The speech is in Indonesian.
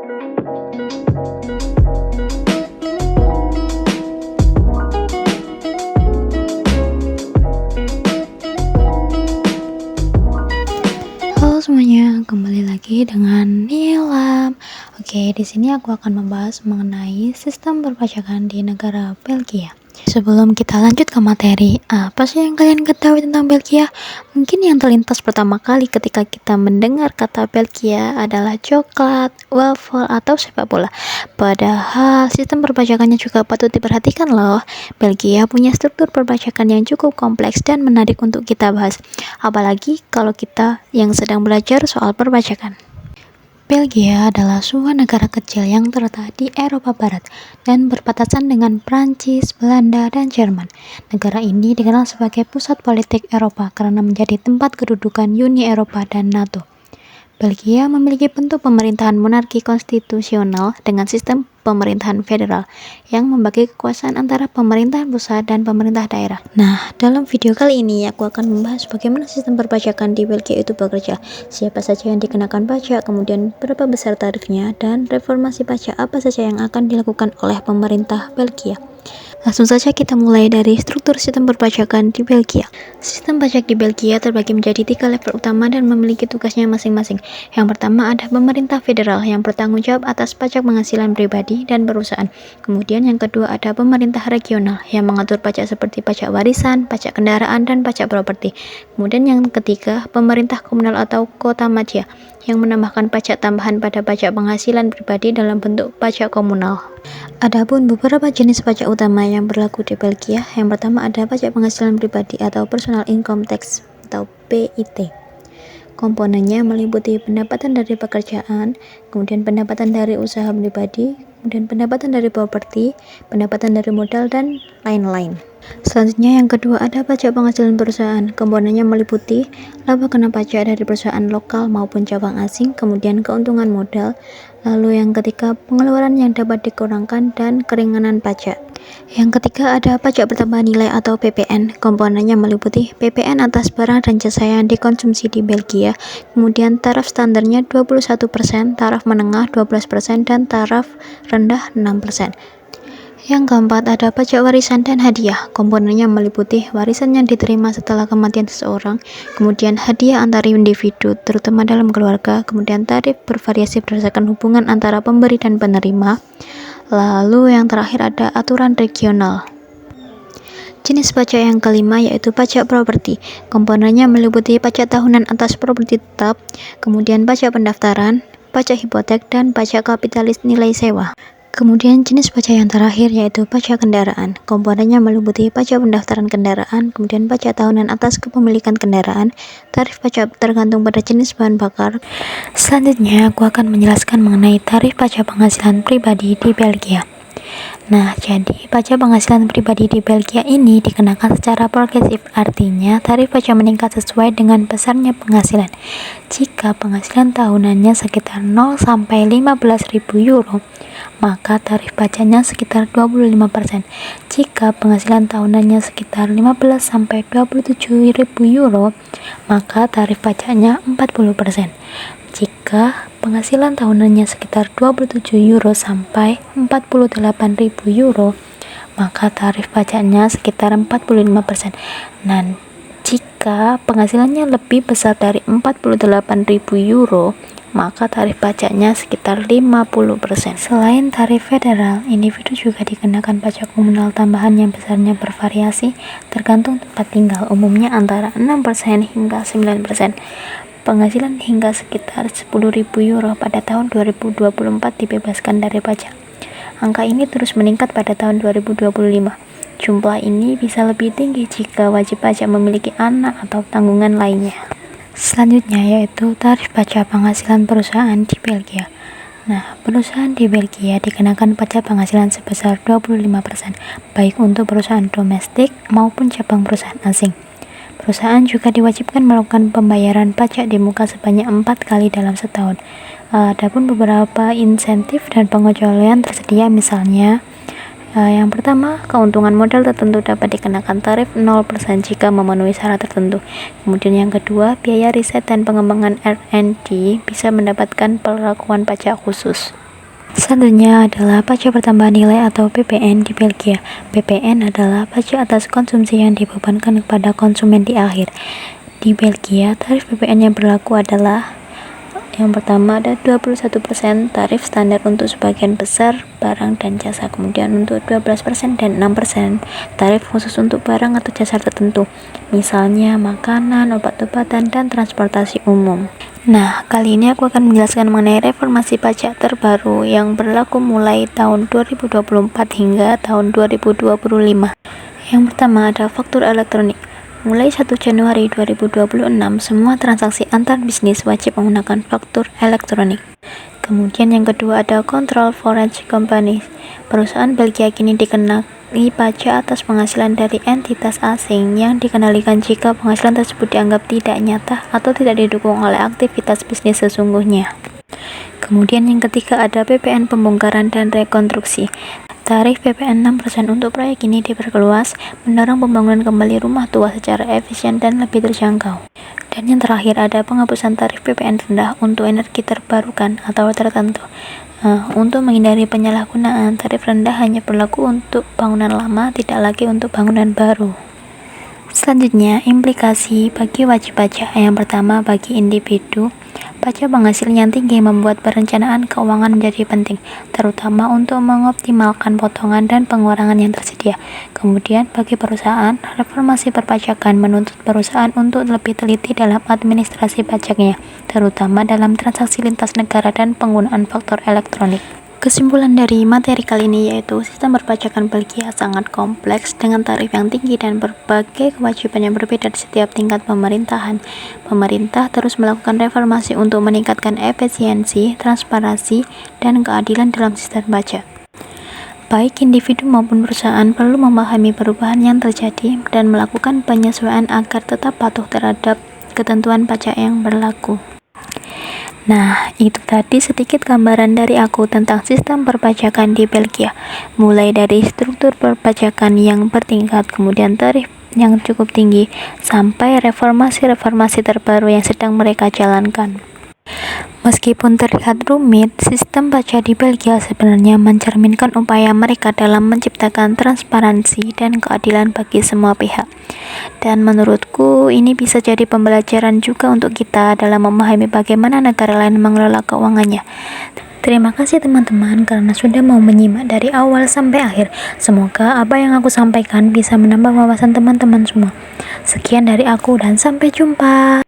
Halo semuanya, kembali lagi dengan Nilam. Oke, di sini aku akan membahas mengenai sistem perpajakan di negara Belgia. Sebelum kita lanjut ke materi, apa sih yang kalian ketahui tentang Belgia? Mungkin yang terlintas pertama kali ketika kita mendengar kata Belgia adalah coklat, waffle, atau sepak bola. Padahal sistem perpajakannya juga patut diperhatikan loh. Belgia punya struktur perpajakan yang cukup kompleks dan menarik untuk kita bahas. Apalagi kalau kita yang sedang belajar soal perpajakan. Belgia adalah sebuah negara kecil yang terletak di Eropa Barat dan berbatasan dengan Prancis, Belanda, dan Jerman. Negara ini dikenal sebagai pusat politik Eropa karena menjadi tempat kedudukan Uni Eropa dan NATO. Belgia memiliki bentuk pemerintahan monarki konstitusional dengan sistem pemerintahan federal yang membagi kekuasaan antara pemerintahan pusat dan pemerintah daerah. Nah, dalam video kali ini aku akan membahas bagaimana sistem perpajakan di Belgia itu bekerja, siapa saja yang dikenakan pajak, kemudian berapa besar tarifnya, dan reformasi pajak apa saja yang akan dilakukan oleh pemerintah Belgia. Langsung saja kita mulai dari struktur sistem perpajakan di Belgia. Sistem pajak di Belgia terbagi menjadi 3 level utama dan memiliki tugasnya masing-masing. Yang pertama ada pemerintah federal yang bertanggung jawab atas pajak penghasilan pribadi dan perusahaan. Kemudian yang kedua ada pemerintah regional yang mengatur pajak seperti pajak warisan, pajak kendaraan, dan pajak properti. Kemudian yang ketiga pemerintah komunal atau kota madya yang menambahkan pajak tambahan pada pajak penghasilan pribadi dalam bentuk pajak komunal. Adapun beberapa jenis pajak utama yang berlaku di Belgia, yang pertama ada pajak penghasilan pribadi atau personal income tax atau PIT. Komponennya meliputi pendapatan dari pekerjaan, kemudian pendapatan dari usaha pribadi, kemudian pendapatan dari properti, pendapatan dari modal, dan lain-lain. Selanjutnya yang kedua ada pajak penghasilan perusahaan. Komponennya meliputi laba kena pajak dari perusahaan lokal maupun cabang asing, kemudian keuntungan modal, lalu yang ketiga pengeluaran yang dapat dikurangkan dan keringanan pajak. Yang ketiga ada pajak bertambah nilai atau PPN. Komponennya meliputi PPN atas barang dan jasa yang dikonsumsi di Belgia, kemudian taraf standarnya 21%, taraf menengah 12%, dan taraf rendah 6%. Yang keempat ada pajak warisan dan hadiah. Komponennya meliputi warisan yang diterima setelah kematian seseorang, kemudian hadiah antar individu terutama dalam keluarga, kemudian tarif bervariasi berdasarkan hubungan antara pemberi dan penerima. Lalu yang terakhir ada aturan regional. Jenis pajak yang kelima yaitu pajak properti. Komponennya meliputi pajak tahunan atas properti tetap, kemudian pajak pendaftaran, pajak hipotek, dan pajak kapitalis nilai sewa. Kemudian jenis pajak yang terakhir yaitu pajak kendaraan. Komponennya meliputi pajak pendaftaran kendaraan, kemudian pajak tahunan atas kepemilikan kendaraan, tarif pajak tergantung pada jenis bahan bakar. Selanjutnya aku akan menjelaskan mengenai tarif pajak penghasilan pribadi di Belgia. Nah, jadi pajak penghasilan pribadi di Belgia ini dikenakan secara progresif, artinya tarif pajak meningkat sesuai dengan besarnya penghasilan. Jika penghasilan tahunannya sekitar 0 sampai 15.000 euro, maka tarif pajaknya sekitar 25%. Jika penghasilan tahunannya sekitar 15 sampai 27.000 euro, maka tarif pajaknya 40%. Jika penghasilan tahunannya sekitar 27 euro sampai 48.000 euro, maka tarif pajaknya sekitar 45%. Dan jika penghasilannya lebih besar dari 48.000 euro, maka tarif pajaknya sekitar 50%. Selain tarif federal, individu juga dikenakan pajak komunal tambahan yang besarnya bervariasi tergantung tempat tinggal, umumnya antara 6% hingga 9%. Penghasilan hingga sekitar 10.000 euro pada tahun 2024 dibebaskan dari pajak. Angka ini terus meningkat pada tahun 2025. Jumlah ini bisa lebih tinggi jika wajib pajak memiliki anak atau tanggungan lainnya. Selanjutnya yaitu tarif pajak penghasilan perusahaan di Belgia. Nah, perusahaan di Belgia dikenakan pajak penghasilan sebesar 25%, baik untuk perusahaan domestik maupun cabang perusahaan asing. Perusahaan juga diwajibkan melakukan pembayaran pajak di muka sebanyak 4 kali dalam setahun. Adapun beberapa insentif dan pengecualian tersedia, misalnya yang pertama, keuntungan modal tertentu dapat dikenakan tarif 0% jika memenuhi syarat tertentu. Kemudian yang kedua, biaya riset dan pengembangan R&D bisa mendapatkan perlakuan pajak khusus. Selanjutnya adalah pajak pertambahan nilai atau PPN di Belgia. PPN adalah pajak atas konsumsi yang dibebankan kepada konsumen di akhir. Di Belgia, tarif PPN yang berlaku adalah yang pertama ada 21% tarif standar untuk sebagian besar barang dan jasa, kemudian untuk 12% dan 6% tarif khusus untuk barang atau jasa tertentu, misalnya makanan, obat-obatan, dan transportasi umum. Nah, kali ini aku akan menjelaskan mengenai reformasi pajak terbaru yang berlaku mulai tahun 2024 hingga tahun 2025. Yang pertama ada faktur elektronik. Mulai 1 Januari 2026, semua transaksi antar bisnis wajib menggunakan faktur elektronik. Kemudian yang kedua ada Control Foreign Companies. Perusahaan Belgia kini dikenai pajak atas penghasilan dari entitas asing yang dikendalikan jika penghasilan tersebut dianggap tidak nyata atau tidak didukung oleh aktivitas bisnis sesungguhnya. Kemudian yang ketiga ada PPN pembongkaran dan rekonstruksi. Tarif PPN 6% untuk proyek ini diperluas, mendorong pembangunan kembali rumah tua secara efisien dan lebih terjangkau. Dan yang terakhir ada penghapusan tarif PPN rendah untuk energi terbarukan atau tertentu. Untuk menghindari penyalahgunaan, tarif rendah hanya berlaku untuk bangunan lama, tidak lagi untuk bangunan baru. Selanjutnya, implikasi bagi wajib pajak. Yang pertama, bagi individu, pajak penghasilan yang tinggi membuat perencanaan keuangan menjadi penting, terutama untuk mengoptimalkan potongan dan pengurangan yang tersedia. Kemudian, bagi perusahaan, reformasi perpajakan menuntut perusahaan untuk lebih teliti dalam administrasi pajaknya, terutama dalam transaksi lintas negara dan penggunaan faktur elektronik. Kesimpulan dari materi kali ini yaitu sistem perpajakan Belgia sangat kompleks dengan tarif yang tinggi dan berbagai kewajiban yang berbeda di setiap tingkat pemerintahan. Pemerintah terus melakukan reformasi untuk meningkatkan efisiensi, transparansi, dan keadilan dalam sistem pajak. Baik individu maupun perusahaan perlu memahami perubahan yang terjadi dan melakukan penyesuaian agar tetap patuh terhadap ketentuan pajak yang berlaku. Nah, itu tadi sedikit gambaran dari aku tentang sistem perpajakan di Belgia. Mulai dari struktur perpajakan yang bertingkat, kemudian tarif yang cukup tinggi, sampai reformasi-reformasi terbaru yang sedang mereka jalankan. Meskipun terlihat rumit, sistem pajak di Belgia sebenarnya mencerminkan upaya mereka dalam menciptakan transparansi dan keadilan bagi semua pihak. Dan menurutku ini bisa jadi pembelajaran juga untuk kita dalam memahami bagaimana negara lain mengelola keuangannya. Terima kasih teman-teman karena sudah mau menyimak dari awal sampai akhir. Semoga apa yang aku sampaikan bisa menambah wawasan teman-teman semua. Sekian dari aku dan sampai jumpa.